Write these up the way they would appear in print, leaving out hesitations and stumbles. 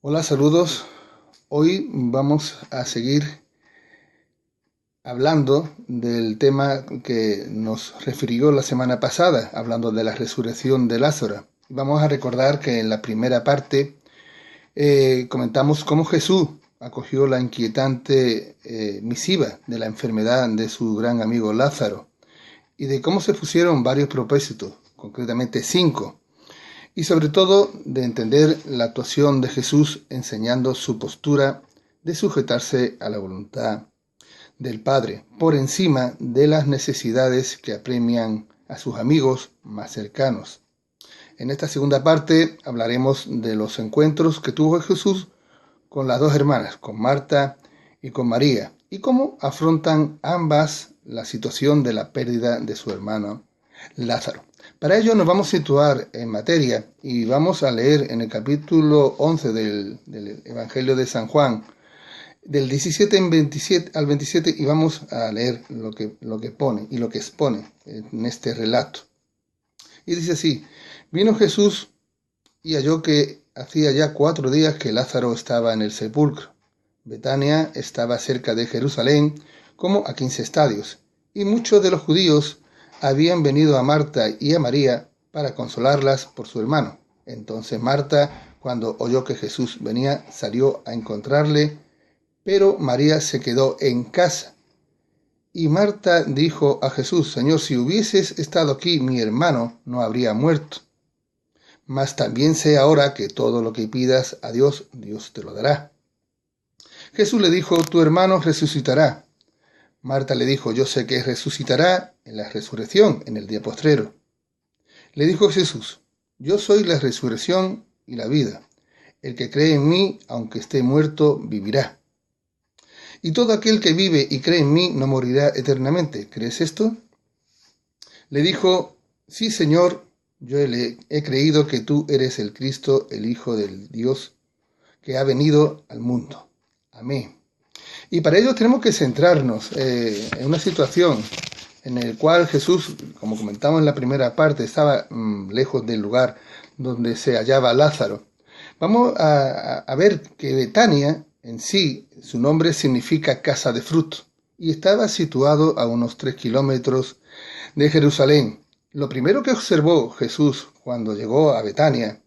Hola, saludos. Hoy vamos a seguir hablando del tema que nos refirió la semana pasada, hablando de la resurrección de Lázaro. Vamos a recordar que en la primera parte comentamos cómo Jesús acogió la inquietante misiva de la enfermedad de su gran amigo Lázaro y de cómo se pusieron varios propósitos, concretamente 5, y sobre todo de entender la actuación de Jesús enseñando su postura de sujetarse a la voluntad del Padre por encima de las necesidades que apremian a sus amigos más cercanos. En esta segunda parte hablaremos de los encuentros que tuvo Jesús con las dos hermanas, con Marta y con María, y cómo afrontan ambas la situación de la pérdida de su hermano Lázaro. Para ello nos vamos a situar en materia y vamos a leer en el capítulo 11 del Evangelio de San Juan, del 17 al 27, y vamos a leer lo que pone y lo que expone en este relato. Y dice así: vino Jesús y halló que hacía ya 4 días que Lázaro estaba en el sepulcro. Betania estaba cerca de Jerusalén, como a 15 estadios, y muchos de los judíos habían venido a Marta y a María para consolarlas por su hermano. Entonces Marta, cuando oyó que Jesús venía, salió a encontrarle, pero María se quedó en casa. Y Marta dijo a Jesús: Señor, si hubieses estado aquí, mi hermano no habría muerto. Mas también sé ahora que todo lo que pidas a Dios, Dios te lo dará. Jesús le dijo: tu hermano resucitará. Marta le dijo: yo sé que resucitará en la resurrección, en el día postrero. Le dijo Jesús: yo soy la resurrección y la vida. El que cree en mí, aunque esté muerto, vivirá. Y todo aquel que vive y cree en mí no morirá eternamente. ¿Crees esto? Le dijo: sí, Señor, yo he creído que tú eres el Cristo, el Hijo del Dios, que ha venido al mundo. Amén. Y para ello tenemos que centrarnos en una situación en la cual Jesús, como comentamos en la primera parte, estaba lejos del lugar donde se hallaba Lázaro. Vamos a ver que Betania en sí, su nombre significa casa de fruto, y estaba situado a unos 3 kilómetros de Jerusalén. Lo primero que observó Jesús cuando llegó a Betania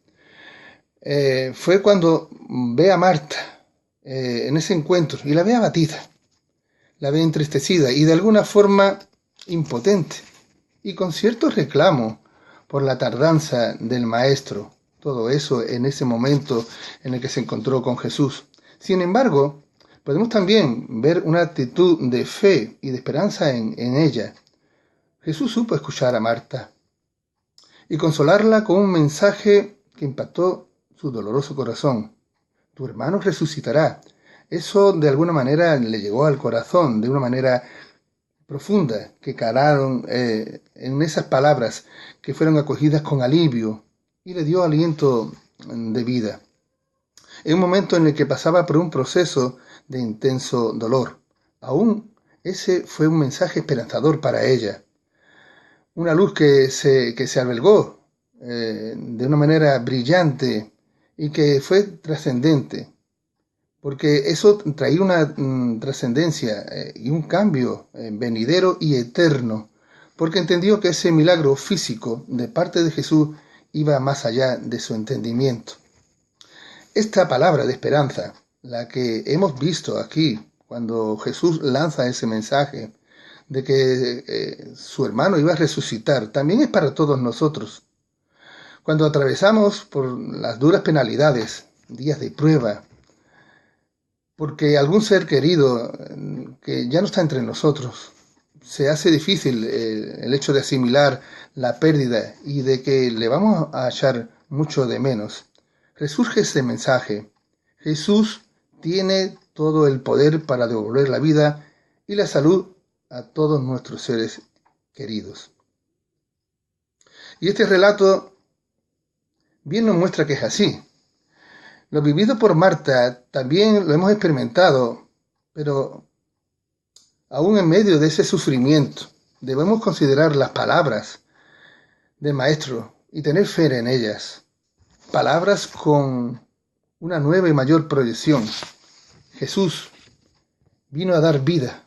fue cuando ve a Marta en ese encuentro, y la ve abatida, la ve entristecida y de alguna forma impotente, y con cierto reclamo por la tardanza del maestro. Todo eso en ese momento en el que se encontró con Jesús. Sin embargo, podemos también ver una actitud de fe y de esperanza en ella. Jesús supo escuchar a Marta y consolarla con un mensaje que impactó su doloroso corazón. Tu hermano resucitará. Eso de alguna manera le llegó al corazón, de una manera profunda, que calaron en esas palabras que fueron acogidas con alivio y le dio aliento de vida. En un momento en el que pasaba por un proceso de intenso dolor. Aún ese fue un mensaje esperanzador para ella. Una luz que se albergó de una manera brillante y que fue trascendente, porque eso traía una trascendencia y un cambio venidero y eterno, porque entendió que ese milagro físico de parte de Jesús iba más allá de su entendimiento. Esta palabra de esperanza, la que hemos visto aquí, cuando Jesús lanza ese mensaje de que su hermano iba a resucitar, también es para todos nosotros. Cuando atravesamos por las duras penalidades, días de prueba, porque algún ser querido que ya no está entre nosotros, se hace difícil el hecho de asimilar la pérdida y de que le vamos a echar mucho de menos. Resurge este mensaje: Jesús tiene todo el poder para devolver la vida y la salud a todos nuestros seres queridos. Y este relato bien nos muestra que es así. Lo vivido por Marta también lo hemos experimentado, pero aún en medio de ese sufrimiento debemos considerar las palabras del Maestro y tener fe en ellas. Palabras con una nueva y mayor proyección. Jesús vino a dar vida,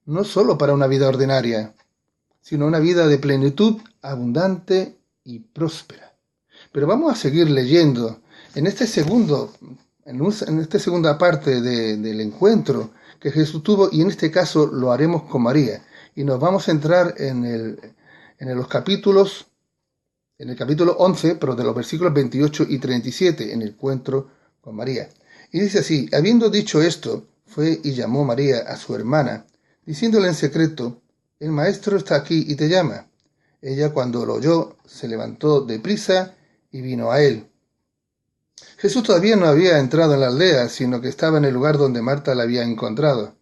no solo para una vida ordinaria, sino una vida de plenitud, abundante y próspera. Pero vamos a seguir leyendo en esta segunda parte del encuentro que Jesús tuvo, y en este caso lo haremos con María. Y nos vamos a entrar en el capítulo 11, pero de los versículos 28 y 37, en el encuentro con María. Y dice así: habiendo dicho esto, fue y llamó María a su hermana, diciéndole en secreto: el maestro está aquí y te llama. Ella, cuando lo oyó, se levantó deprisa y vino a él. Jesús todavía no había entrado en la aldea, sino que estaba en el lugar donde Marta la había encontrado.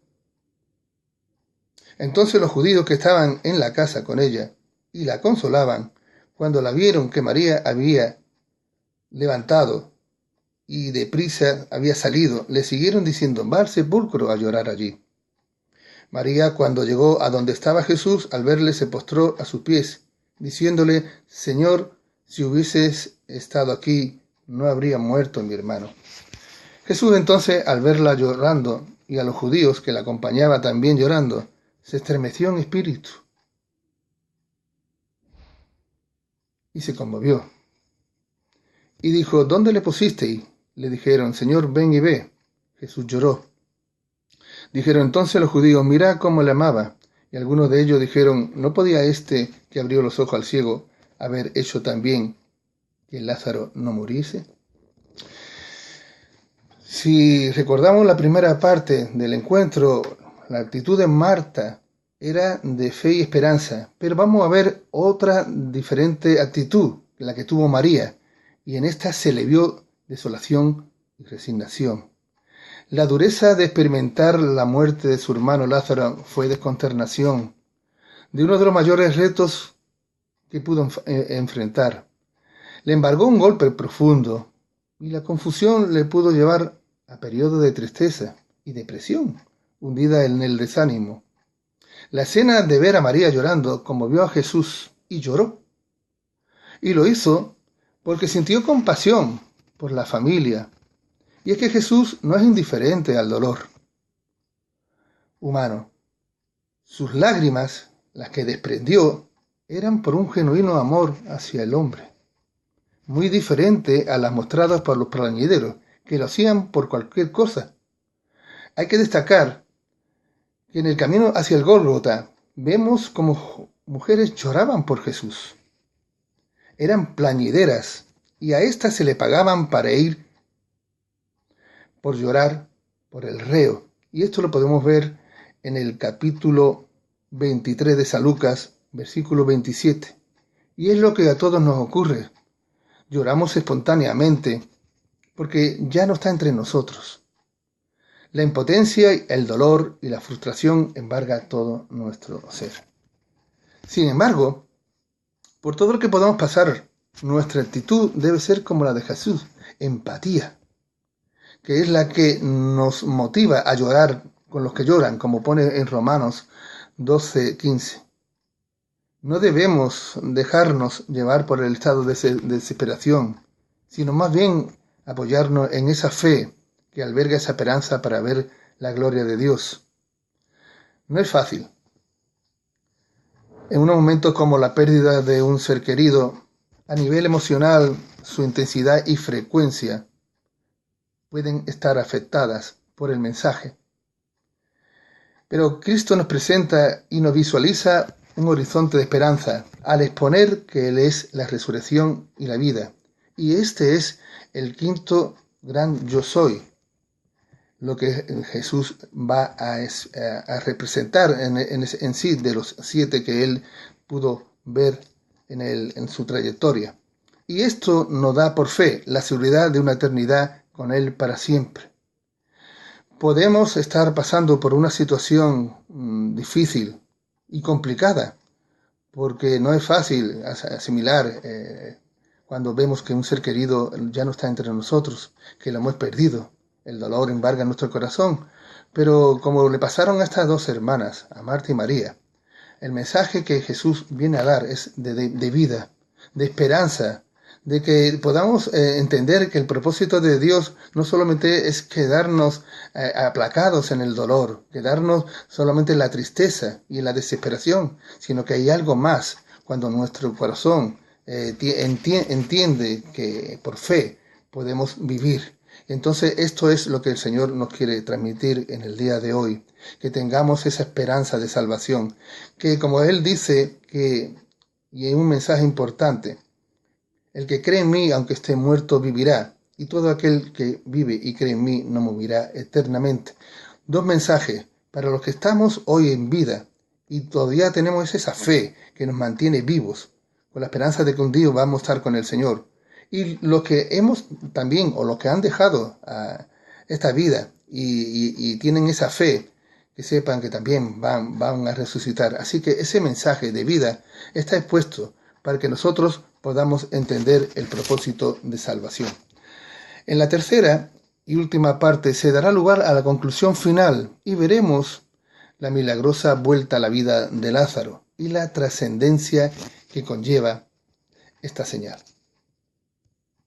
Entonces los judíos que estaban en la casa con ella y la consolaban, cuando la vieron que María había levantado y deprisa había salido, le siguieron diciendo: va al sepulcro a llorar allí. María, cuando llegó a donde estaba Jesús, al verle se postró a sus pies, diciéndole: Señor, si hubieses estado aquí, no habría muerto mi hermano. Jesús entonces, al verla llorando, y a los judíos que la acompañaban también llorando, se estremeció en espíritu y se conmovió. Y dijo: ¿dónde le pusisteis? Le dijeron: Señor, ven y ve. Jesús lloró. Dijeron entonces los judíos: mirad cómo le amaba. Y algunos de ellos dijeron: ¿no podía este que abrió los ojos al ciego haber hecho también que Lázaro no muriese? Si recordamos la primera parte del encuentro, la actitud de Marta era de fe y esperanza, pero vamos a ver otra diferente actitud, la que tuvo María, y en esta se le vio desolación y resignación. La dureza de experimentar la muerte de su hermano Lázaro fue de consternación, de uno de los mayores retos que pudo enfrentar. Le embargó un golpe profundo, y la confusión le pudo llevar a periodos de tristeza y depresión, hundida en el desánimo. La escena de ver a María llorando conmovió a Jesús y lloró. Y lo hizo porque sintió compasión por la familia. Y es que Jesús no es indiferente al dolor humano. Sus lágrimas, las que desprendió, eran por un genuino amor hacia el hombre, muy diferente a las mostradas por los plañideros, que lo hacían por cualquier cosa. Hay que destacar que en el camino hacia el Gólgota vemos como mujeres lloraban por Jesús. Eran plañideras, y a éstas se le pagaban para ir por llorar por el reo. Y esto lo podemos ver en el capítulo 23 de San Lucas, versículo 27. Y es lo que a todos nos ocurre. Lloramos espontáneamente porque ya no está entre nosotros. La impotencia, el dolor y la frustración embarga todo nuestro ser. Sin embargo, por todo lo que podamos pasar, nuestra actitud debe ser como la de Jesús: empatía, que es la que nos motiva a llorar con los que lloran, como pone en Romanos 12:15. No debemos dejarnos llevar por el estado de desesperación, sino más bien apoyarnos en esa fe que alberga esa esperanza para ver la gloria de Dios. No es fácil. En unos momentos como la pérdida de un ser querido, a nivel emocional, su intensidad y frecuencia pueden estar afectadas por el mensaje. Pero Cristo nos presenta y nos visualiza un horizonte de esperanza al exponer que Él es la resurrección y la vida. Y este es el quinto gran yo soy, lo que Jesús va a representar en sí, de los 7 que Él pudo ver en su trayectoria. Y esto nos da por fe la seguridad de una eternidad con Él para siempre. Podemos estar pasando por una situación difícil y complicada, porque no es fácil asimilar cuando vemos que un ser querido ya no está entre nosotros, que lo hemos perdido. El dolor embarga nuestro corazón, pero como le pasaron a estas dos hermanas, a Marta y María, el mensaje que Jesús viene a dar es de vida, de esperanza, de que podamos entender que el propósito de Dios no solamente es quedarnos aplacados en el dolor, quedarnos solamente en la tristeza y en la desesperación, sino que hay algo más cuando nuestro corazón entiende que por fe podemos vivir. Entonces esto es lo que el Señor nos quiere transmitir en el día de hoy, que tengamos esa esperanza de salvación, que como Él dice, y es un mensaje importante, el que cree en mí, aunque esté muerto, vivirá, y todo aquel que vive y cree en mí no morirá eternamente. Dos mensajes para los que estamos hoy en vida y todavía tenemos esa fe que nos mantiene vivos, con la esperanza de que un día vamos a estar con el Señor. Y los que hemos también, o los que han dejado esta vida y tienen esa fe, que sepan que también van a resucitar. Así que ese mensaje de vida está expuesto para que nosotros podamos entender el propósito de salvación. En la tercera y última parte se dará lugar a la conclusión final y veremos la milagrosa vuelta a la vida de Lázaro y la trascendencia que conlleva esta señal.